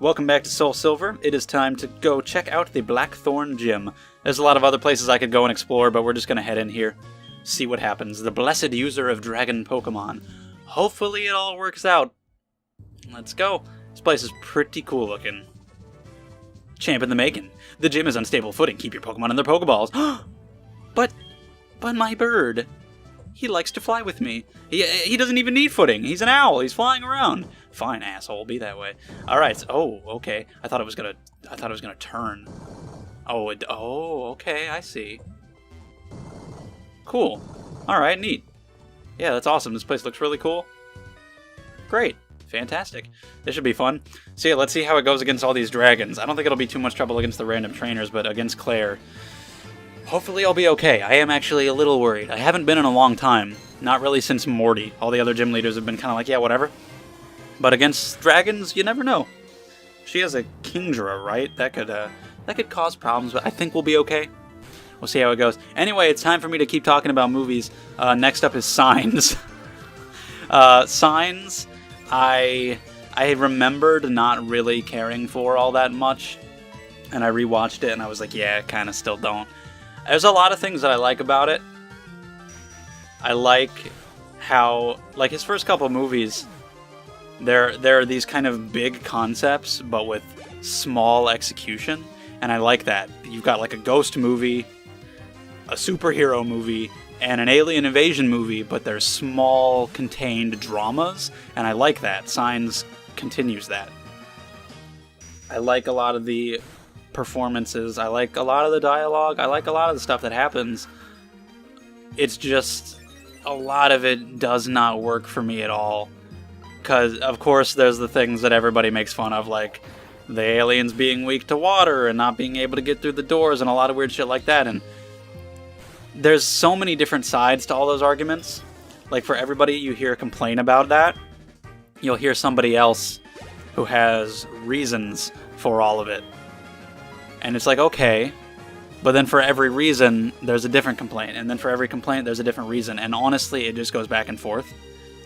Welcome back to SoulSilver. It is time to go check out the Blackthorn Gym. There's a lot of other places I could go and explore, but we're just going to head in here, see what happens. The blessed user of dragon Pokemon. Hopefully it all works out. Let's go. This place is pretty cool looking. Champ in the making. The gym is unstable footing. Keep your Pokemon in their Pokeballs. But my bird. He likes to fly with me. He doesn't even need footing. He's an owl. He's flying around. Fine, asshole. Be that way. All right. Oh, okay. I thought it was gonna turn. Oh, okay. I see. Cool. All right. Neat. Yeah, that's awesome. This place looks really cool. Great. Fantastic. This should be fun. So yeah, let's see how it goes against all these dragons. I don't think it'll be too much trouble against the random trainers, but against Clair, hopefully I'll be okay. I am actually a little worried. I haven't been in a long time. Not really since Morty. All the other gym leaders have been kind of like, yeah, whatever. But against dragons, you never know. She has a Kingdra, right? That could cause problems, but I think we'll be okay. We'll see how it goes. Anyway, it's time for me to keep talking about movies. Next up is Signs. Signs, I remembered not really caring for all that much, and I rewatched it, and I was like, yeah, kind of still don't. There's a lot of things that I like about it. I like how, like, his first couple movies, there are these kind of big concepts, but with small execution, and I like that. You've got, like, a ghost movie, a superhero movie, and an alien invasion movie, but they're small, contained dramas, and I like that. Signs continues that. I like a lot of the performances. I like a lot of the dialogue. I like a lot of the stuff that happens. It's just a lot of it does not work for me at all. Because, of course, there's the things that everybody makes fun of, like the aliens being weak to water and not being able to get through the doors and a lot of weird shit like that. And there's so many different sides to all those arguments. Like, for everybody you hear complain about that, you'll hear somebody else who has reasons for all of it. And it's like, okay, but then for every reason, there's a different complaint. And then for every complaint, there's a different reason. And honestly, it just goes back and forth.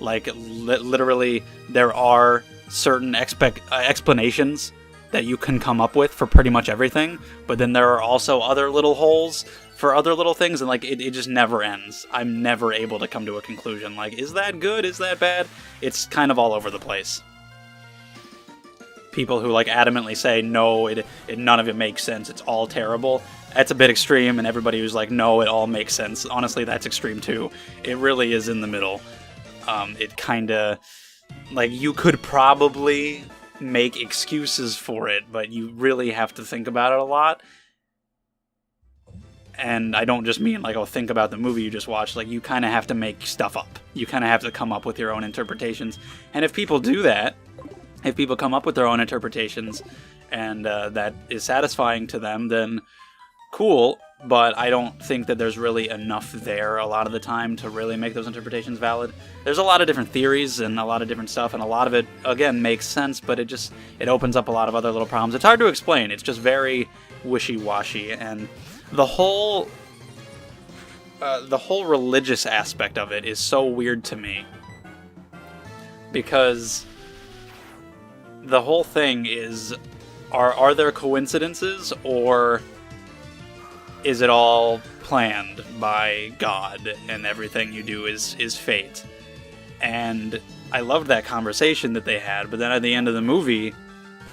Like, literally, there are certain explanations that you can come up with for pretty much everything. But then there are also other little holes for other little things. And, like, it just never ends. I'm never able to come to a conclusion. Like, is that good? Is that bad? It's kind of all over the place. People who, like, adamantly say, no, none of it makes sense, it's all terrible. That's a bit extreme, and everybody who's like, no, it all makes sense. Honestly, that's extreme too. It really is in the middle. It kind of, like, you could probably make excuses for it, but you really have to think about it a lot. And I don't just mean, like, oh, think about the movie you just watched. Like, you kind of have to make stuff up. You kind of have to come up with your own interpretations. And if people do that, if people come up with their own interpretations, and that is satisfying to them, then cool, but I don't think that there's really enough there a lot of the time to really make those interpretations valid. There's a lot of different theories and a lot of different stuff, and a lot of it, again, makes sense, but it opens up a lot of other little problems. It's hard to explain. It's just very wishy-washy, and the whole religious aspect of it is so weird to me, because the whole thing is, are there coincidences, or is it all planned by God and everything you do is fate? And I loved that conversation that they had, but then at the end of the movie,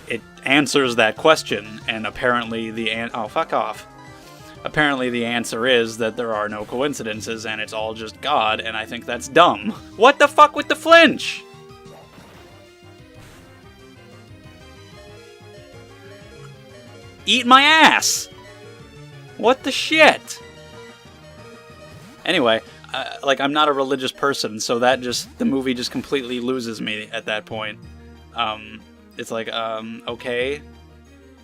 it answers that question, and apparently fuck off. Apparently the answer is that there are no coincidences and it's all just God, and I think that's dumb. What the fuck with the flinch? Eat my ass! What the shit? Anyway, I'm not a religious person, so the movie just completely loses me at that point. It's like, okay,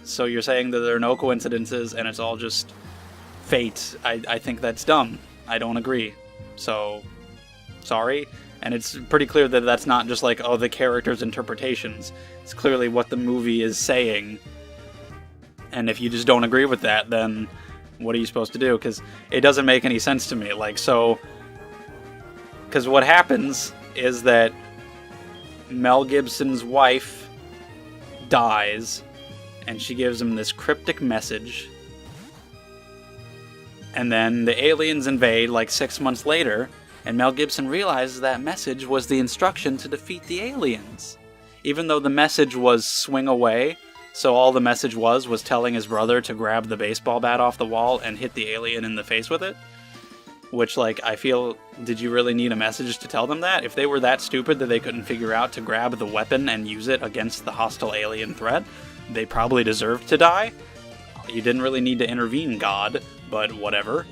so you're saying that there are no coincidences and it's all just fate. I think that's dumb. I don't agree. So, sorry. And it's pretty clear that that's not just like, oh, the character's interpretations. It's clearly what the movie is saying. And if you just don't agree with that, then what are you supposed to do? Because it doesn't make any sense to me. Like, so, because what happens is that Mel Gibson's wife dies, and she gives him this cryptic message. And then the aliens invade like 6 months later, and Mel Gibson realizes that message was the instruction to defeat the aliens. Even though the message was swing away, so all the message was telling his brother to grab the baseball bat off the wall and hit the alien in the face with it. Which, like, I feel, did you really need a message to tell them that? If they were that stupid that they couldn't figure out to grab the weapon and use it against the hostile alien threat, they probably deserved to die. You didn't really need to intervene, God, but whatever.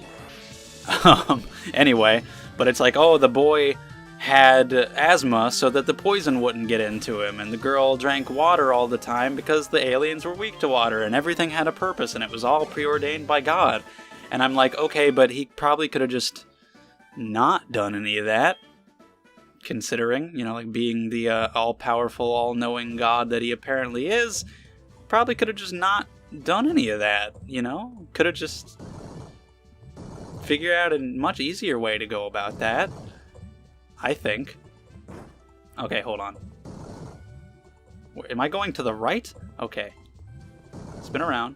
Anyway, but it's like, oh, the boy had asthma so that the poison wouldn't get into him, and the girl drank water all the time because the aliens were weak to water, and everything had a purpose, and it was all preordained by God. And I'm like, okay, but he probably could have just not done any of that, considering, you know, like being the all-powerful, all-knowing God that he apparently is. Probably could have just not done any of that, you know? Could have just figured out a much easier way to go about that, I think. Okay, hold on. Am I going to the right? Okay. Spin around.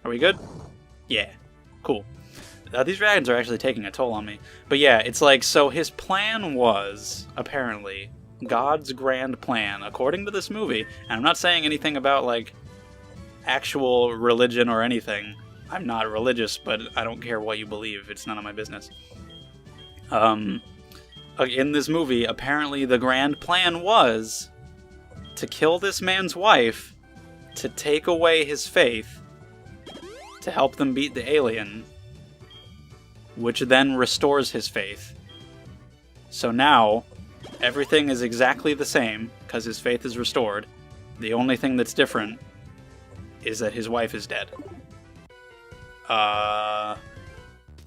Are we good? Yeah. Cool. These dragons are actually taking a toll on me. But yeah, it's like, so his plan was, apparently, God's grand plan, according to this movie, and I'm not saying anything about, like, actual religion or anything. I'm not religious, but I don't care what you believe. It's none of my business. In this movie, apparently the grand plan was to kill this man's wife, to take away his faith, to help them beat the alien, which then restores his faith. So now, everything is exactly the same, because his faith is restored. The only thing that's different is that his wife is dead.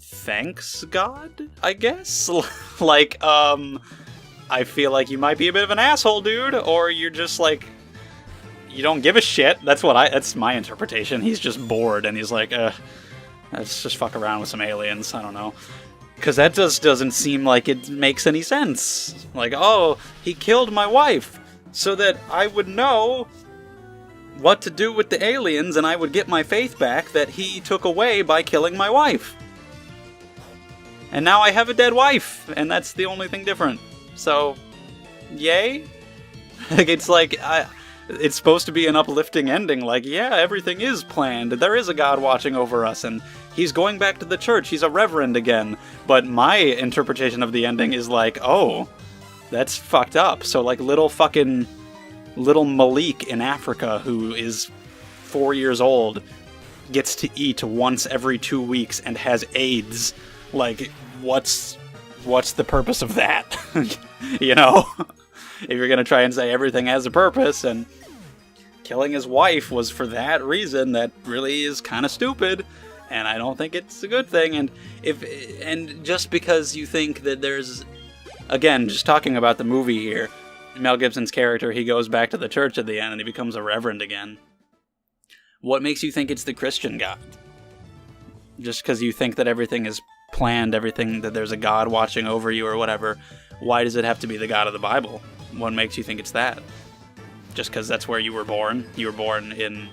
Thanks, God, I guess? Like, I feel like you might be a bit of an asshole, dude, or you're just, like, you don't give a shit. That's my interpretation. He's just bored, and he's like, let's just fuck around with some aliens. I don't know. Because that just doesn't seem like it makes any sense. Like, oh, he killed my wife so that I would know what to do with the aliens and I would get my faith back that he took away by killing my wife. And now I have a dead wife, and that's the only thing different. So, yay? Like, it's like, it's supposed to be an uplifting ending, like, yeah, everything is planned, there is a God watching over us, and he's going back to the church, he's a reverend again. But my interpretation of the ending is like, oh, that's fucked up. So, like, little Malik in Africa, who is 4 years old, gets to eat once every 2 weeks and has AIDS. Like, what's the purpose of that? You know? If you're going to try and say everything has a purpose, and killing his wife was for that reason, that really is kind of stupid, and I don't think it's a good thing. And just because you think that there's, again, just talking about the movie here, Mel Gibson's character, he goes back to the church at the end and he becomes a reverend again. What makes you think it's the Christian God? Just because you think that everything is planned, everything, that there's a God watching over you or whatever, why does it have to be the God of the Bible? What makes you think it's that? Just because that's where you were born? You were born in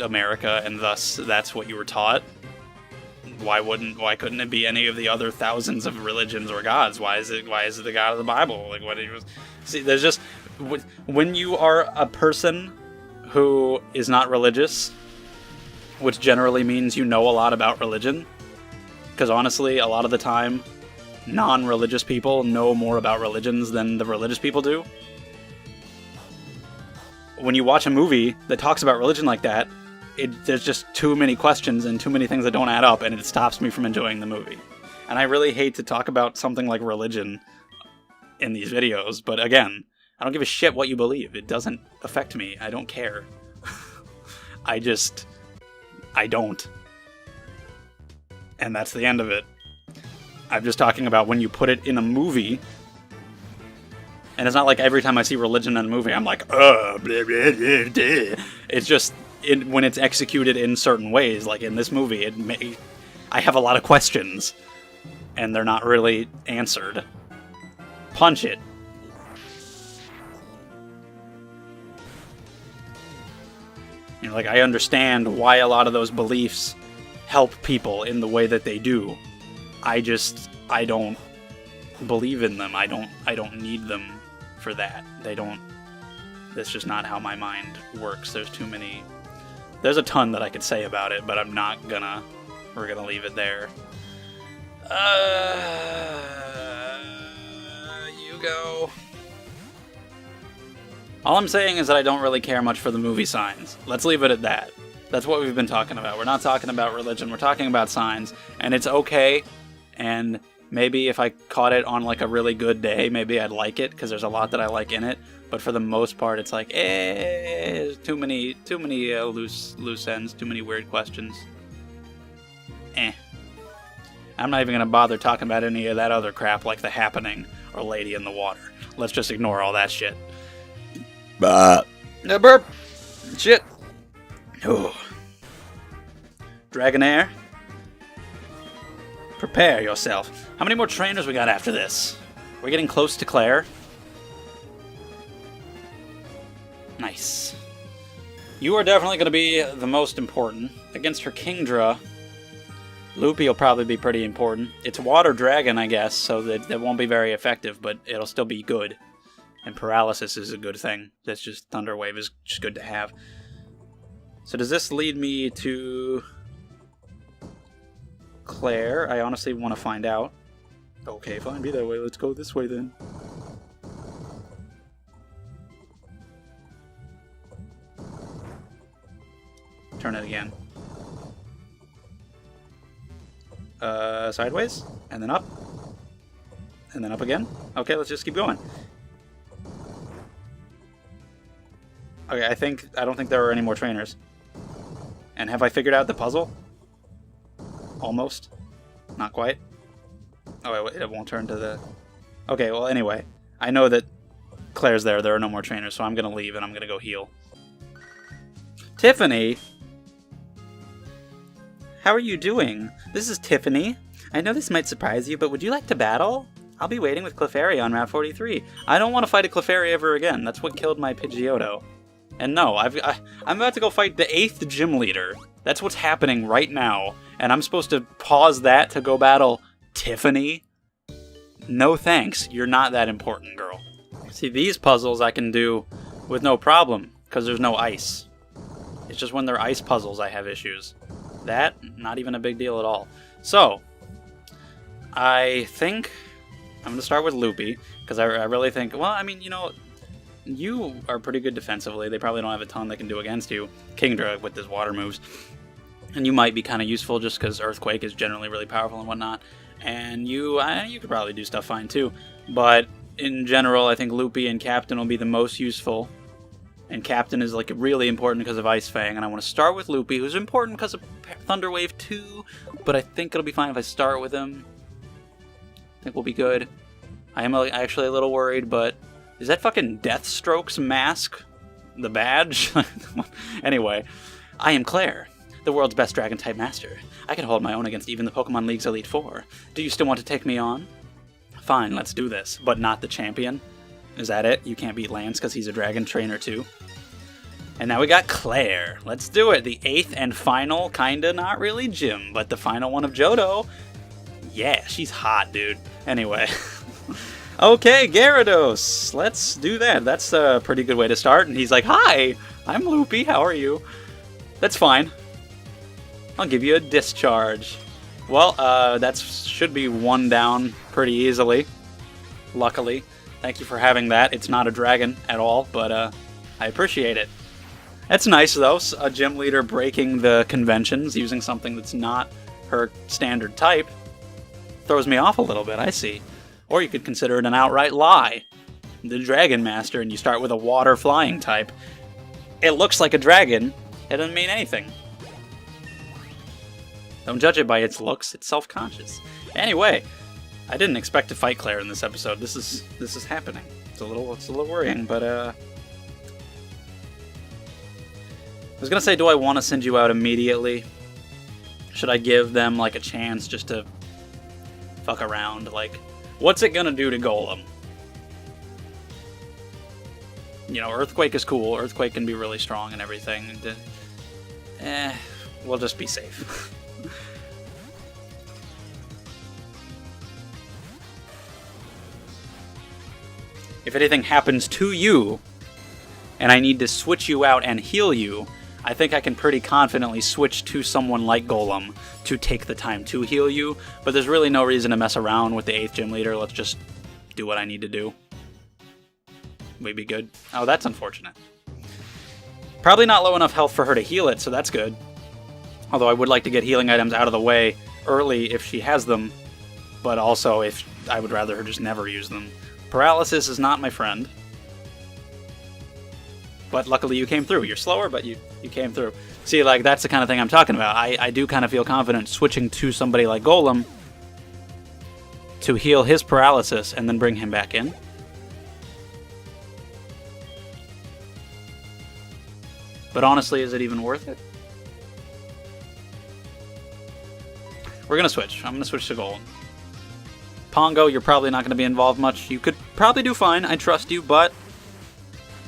America, and thus that's what you were taught? Why couldn't it be any of the other thousands of religions or gods? Why is it the God of the Bible? Like, what? See, there's just, when you are a person who is not religious, which generally means you know a lot about religion, because honestly, a lot of the time, non-religious people know more about religions than the religious people do. When you watch a movie that talks about religion like that, there's just too many questions and too many things that don't add up, and it stops me from enjoying the movie. And I really hate to talk about something like religion in these videos, but again, I don't give a shit what you believe. It doesn't affect me. I don't care. I don't. And that's the end of it. I'm just talking about when you put it in a movie, and it's not like every time I see religion in a movie, I'm like, blah, blah, blah, blah. It's just, when it's executed in certain ways. Like in this movie, I have a lot of questions, and they're not really answered. Punch it. You know, like, I understand why a lot of those beliefs help people in the way that they do. I don't believe in them. I don't need them for that. That's just not how my mind works. There's a ton that I could say about it, but we're gonna leave it there. You go. All I'm saying is that I don't really care much for the movie signs. Let's leave it at that. That's what we've been talking about. We're not talking about religion. We're talking about signs. And it's okay. And maybe if I caught it on like a really good day, maybe I'd like it, because there's a lot that I like in it. But for the most part, it's like, too many loose ends, too many weird questions. I'm not even going to bother talking about any of that other crap like The Happening or Lady in the Water. Let's just ignore all that shit. Burp. Shit. Oh. Dragonair. Prepare yourself. How many more trainers we got after this? We're getting close to Clair. Nice. You are definitely going to be the most important. Against her Kingdra, Loopy will probably be pretty important. It's Water Dragon, I guess, so that won't be very effective, but it'll still be good. And Paralysis is a good thing. That's just Thunder Wave is just good to have. So does this lead me to Clair? I honestly want to find out. Okay, fine, be that way. Let's go this way then. Turn it again. Sideways, and then up. And then up again. Okay, let's just keep going. Okay, I don't think there are any more trainers. And have I figured out the puzzle? Almost. Not quite. Oh, wait, it won't turn to the... Okay, well, anyway. I know that Claire's there. There are no more trainers, so I'm going to leave and I'm going to go heal. Tiffany? How are you doing? This is Tiffany. I know this might surprise you, but would you like to battle? I'll be waiting with Clefairy on Route 43. I don't want to fight a Clefairy ever again. That's what killed my Pidgeotto. And no, I'm about to go fight the 8th gym leader. That's what's happening right now. And I'm supposed to pause that to go battle Tiffany? No thanks. You're not that important, girl. See, these puzzles I can do with no problem, because there's no ice. It's just when they're ice puzzles I have issues. That, not even a big deal at all. So, I think I'm going to start with Loopy, because I really think, well, I mean, you know, you are pretty good defensively. They probably don't have a ton they can do against you. Kingdra with his water moves. And you might be kind of useful just because Earthquake is generally really powerful and whatnot. And you could probably do stuff fine too. But in general, I think Loopy and Captain will be the most useful. And Captain is like really important because of Ice Fang. And I want to start with Loopy, who's important because of Thunder Wave 2. But I think it'll be fine if I start with him. I think we'll be good. I am actually a little worried, but... Is that fucking Deathstroke's mask? The badge? Anyway, I am Clair, the world's best Dragon-type master. I can hold my own against even the Pokemon League's Elite Four. Do you still want to take me on? Fine, let's do this. But not the champion? Is that it? You can't beat Lance because he's a Dragon trainer too? And now we got Clair. Let's do it. The 8th and final, kinda not really gym, but the final one of Johto. Yeah, she's hot, dude. Anyway... Okay, Gyarados. Let's do that. That's a pretty good way to start. And he's like, hi, I'm Loopy. How are you? That's fine. I'll give you a discharge. Well, that should be one down pretty easily. Luckily. Thank you for having that. It's not a dragon at all, but I appreciate it. That's nice, though. A gym leader breaking the conventions, using something that's not her standard type. Throws me off a little bit, I see. Or you could consider it an outright lie. The Dragon Master, and you start with a water flying type. It looks like a dragon. It doesn't mean anything. Don't judge it by its looks. It's self-conscious. Anyway, I didn't expect to fight Clair in this episode. This is happening. It's a little worrying, but was gonna say, do I want to send you out immediately? Should I give them, like, a chance just to fuck around? Like, what's it gonna do to Golem? You know, Earthquake is cool. Earthquake can be really strong and everything. We'll just be safe. If anything happens to you, and I need to switch you out and heal you, I think I can pretty confidently switch to someone like Golem to take the time to heal you, but there's really no reason to mess around with the 8th gym leader. Let's just do what I need to do. We'd be good. Oh, that's unfortunate. Probably not low enough health for her to heal it, so that's good. Although I would like to get healing items out of the way early if she has them, but also if I would rather her just never use them. Paralysis is not my friend. But luckily you came through. You're slower, but you came through. See, like, that's the kind of thing I'm talking about. I do kind of feel confident switching to somebody like Golem to heal his paralysis and then bring him back in. But honestly, is it even worth it? We're going to switch. I'm going to switch to Golem. Pongo, you're probably not going to be involved much. You could probably do fine. I trust you, but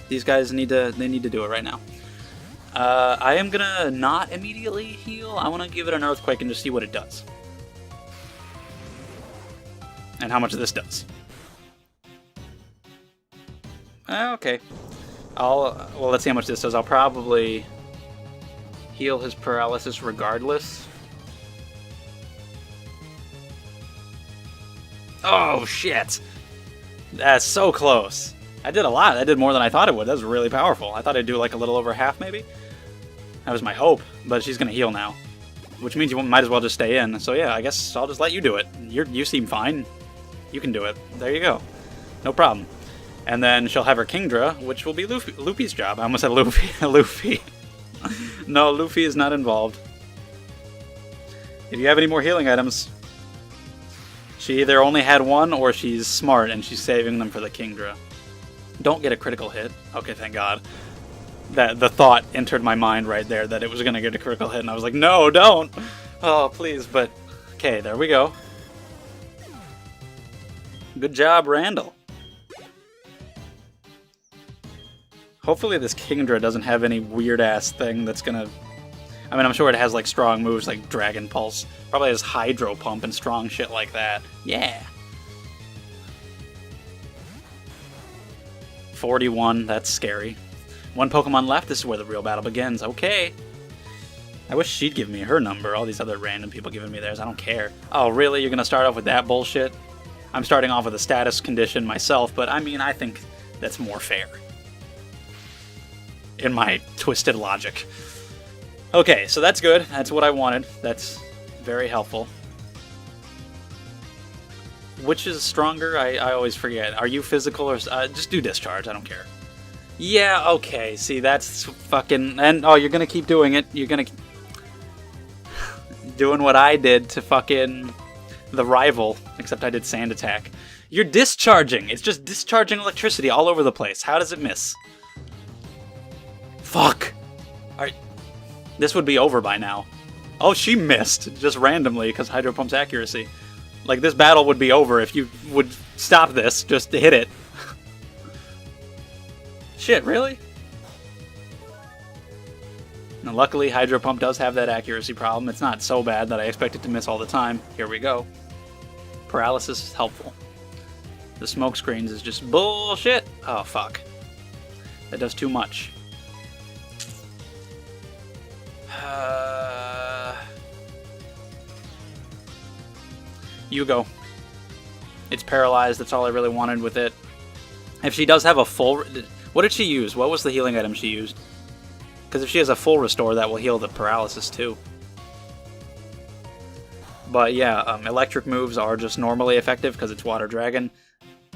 these guys need to do it right now. I am going to not immediately heal. I want to give it an Earthquake and just see what it does. And how much this does. Okay. Well, let's see how much this does. I'll probably heal his paralysis regardless. Oh, shit. That's so close. I did a lot. I did more than I thought it would. That was really powerful. I thought I'd do like a little over half, maybe. That was my hope, but she's going to heal now. Which means you might as well just stay in. So yeah, I guess I'll just let you do it. You seem fine. You can do it. There you go. No problem. And then she'll have her Kingdra, which will be Luffy's job. I almost said Luffy. Luffy. No, Luffy is not involved. If you have any more healing items, she either only had one or she's smart and she's saving them for the Kingdra. Don't get a critical hit. Okay, thank God. That the thought entered my mind right there that it was going to get a critical hit, and I was like, no, don't. Oh, please. But, okay, there we go. Good job, Randall. Hopefully this Kingdra doesn't have any weird-ass thing that's going to... I mean, I'm sure it has, like, strong moves like Dragon Pulse. Probably has Hydro Pump and strong shit like that. Yeah. 41, that's scary. One Pokemon left, this is where the real battle begins. Okay. I wish she'd give me her number. All these other random people giving me theirs. I don't care. Oh, really? You're going to start off with that bullshit? I'm starting off with a status condition myself, but I mean, I think that's more fair. In my twisted logic. Okay, so that's good. That's what I wanted. That's very helpful. Which is stronger? I always forget. Are you physical or... just do discharge. I don't care. Yeah, okay. See, that's fucking... And, oh, you're gonna keep doing it. You're gonna keep... doing what I did to fucking... the rival. Except I did Sand Attack. You're discharging. It's just discharging electricity all over the place. How does it miss? Fuck. This would be over by now. Oh, she missed. Just randomly, because Hydro Pump's accuracy. Like, this battle would be over if you would stop this, just to hit it. Shit, really? Now, luckily, Hydro Pump does have that accuracy problem. It's not so bad that I expect it to miss all the time. Here we go. Paralysis is helpful. The smoke screens is just bullshit. Oh, fuck. That does too much. You go. It's paralyzed. That's all I really wanted with it. If she does have a full... What did she use? What was the healing item she used? Because if she has a full restore, that will heal the paralysis too. But yeah, electric moves are just normally effective because it's Water Dragon.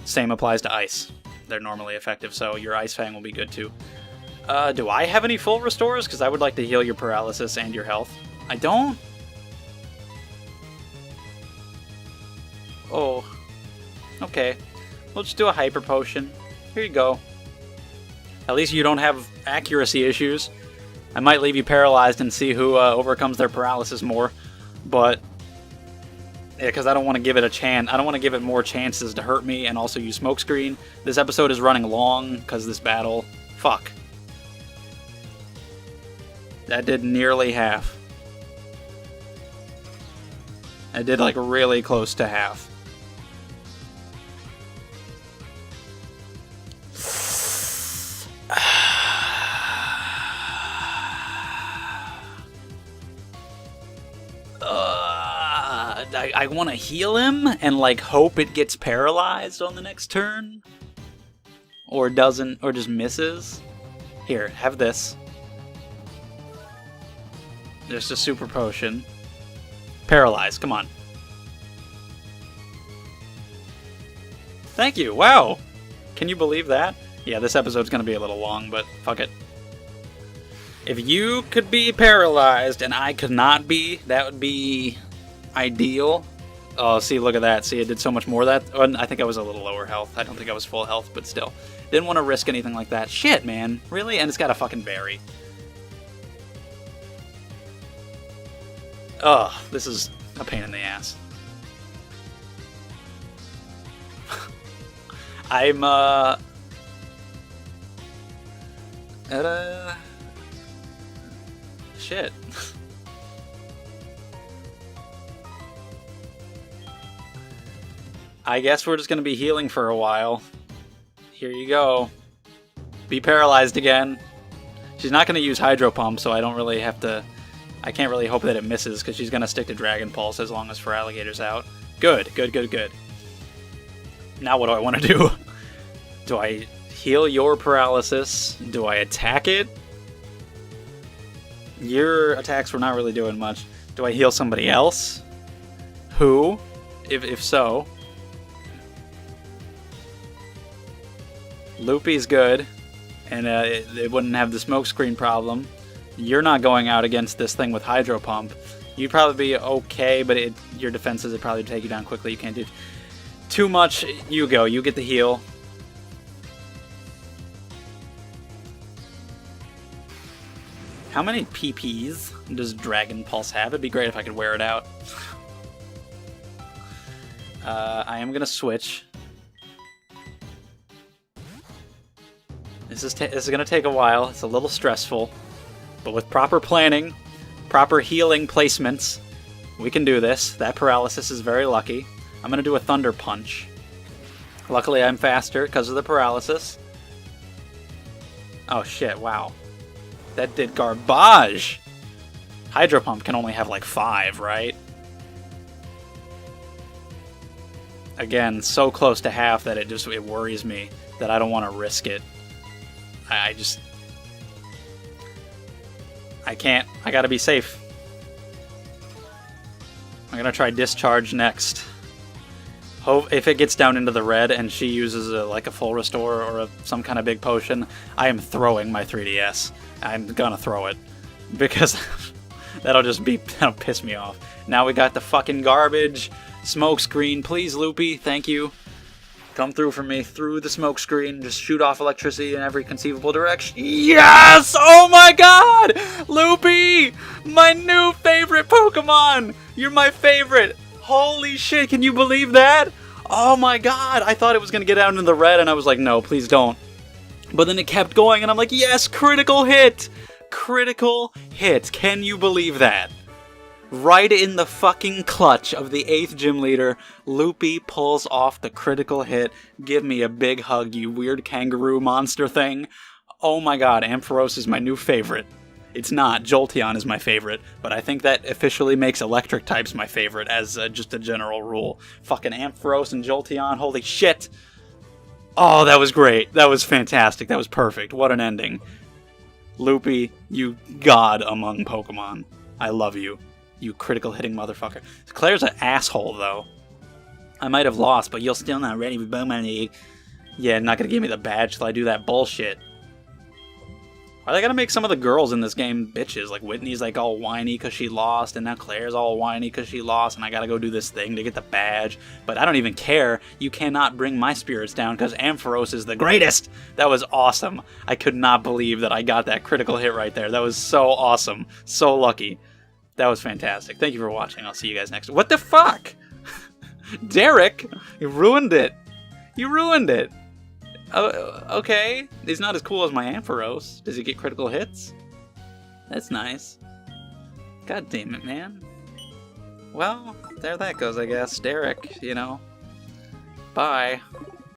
Same applies to ice. They're normally effective, so your Ice Fang will be good too. Do I have any full restores? Because I would like to heal your paralysis and your health. I don't? Oh. Okay. We'll just do a Hyper Potion. Here you go. At least you don't have accuracy issues. I might leave you paralyzed and see who overcomes their paralysis more, but yeah, because I don't want to give it a chance. I don't want to give it more chances to hurt me and also use smokescreen. This episode is running long because this battle. Fuck. That did nearly half. I did like really close to half. I want to heal him and like hope it gets paralyzed on the next turn, or doesn't, or just misses. Here, have this. Just a super potion. Paralyzed, come on. Thank you, wow! Can you believe that? Yeah, this episode's gonna be a little long, but fuck it. If you could be paralyzed and I could not be, that would be ideal. Oh, see, look at that. See, it did so much more of that. Oh, I think I was a little lower health. I don't think I was full health, but still. Didn't want to risk anything like that. Shit, man. Really? And it's got a fucking berry. Ugh, this is a pain in the ass. I'm, shit. I guess we're just going to be healing for a while. Here you go. Be paralyzed again. She's not going to use Hydro Pump, so I don't really have to... I can't really hope that it misses, because she's going to stick to Dragon Pulse as long as Feraligator's out. Good, good, good, good. Now what do I want to do? Do I heal your paralysis? Do I attack it? Your attacks were not really doing much. Do I heal somebody else? Who? If so... Loopy's good, and it wouldn't have the smokescreen problem. You're not going out against this thing with Hydro Pump. You'd probably be okay, but your defenses would probably take you down quickly. You can't do too much. You go. You get the heal. How many PPs does Dragon Pulse have? It'd be great if I could wear it out. I am going to switch. This is going to take a while. It's a little stressful. But with proper planning, proper healing placements, we can do this. That paralysis is very lucky. I'm going to do a Thunder Punch. Luckily, I'm faster because of the paralysis. Oh, shit. Wow. That did garbage. Hydro Pump can only have like 5, right? Again, so close to half that it worries me that I don't want to risk it. I can't. I gotta be safe. I'm gonna try Discharge next. Hope if it gets down into the red and she uses like a full restore or some kind of big potion, I am throwing my 3DS. I'm gonna throw it. Because that'll piss me off. Now we got the fucking garbage. Smokescreen, please, Loopy. Thank you. Come through for me through the smoke screen. Just shoot off electricity in every conceivable direction. Yes! Oh my god! Loopy! My new favorite Pokemon! You're my favorite! Holy shit, can you believe that? Oh my god! I thought it was going to get down in the red and I was like, no, please don't. But then it kept going and I'm like, yes, critical hit! Critical hit. Can you believe that? Right in the fucking clutch of the 8th gym leader, Loopy pulls off the critical hit. Give me a big hug, you weird kangaroo monster thing. Oh my god, Ampharos is my new favorite. It's not, Jolteon is my favorite, but I think that officially makes electric types my favorite as just a general rule. Fucking Ampharos and Jolteon, holy shit! Oh, that was great. That was fantastic. That was perfect. What an ending. Loopy, you god among Pokemon. I love you. You critical hitting motherfucker. Claire's an asshole, though. I might have lost, but you're still not ready for money. Yeah, not gonna give me the badge till I do that bullshit. Are they gonna make some of the girls in this game bitches? Like Whitney's like all whiny because she lost, and now Claire's all whiny because she lost, and I gotta go do this thing to get the badge. But I don't even care. You cannot bring my spirits down because Ampharos is the greatest! That was awesome. I could not believe that I got that critical hit right there. That was so awesome. So lucky. That was fantastic. Thank you for watching. I'll see you guys next. What the fuck? Derek! You ruined it. You ruined it. Okay. He's not as cool as my Ampharos. Does he get critical hits? That's nice. God damn it, man. Well, there that goes, I guess. Derek, you know. Bye.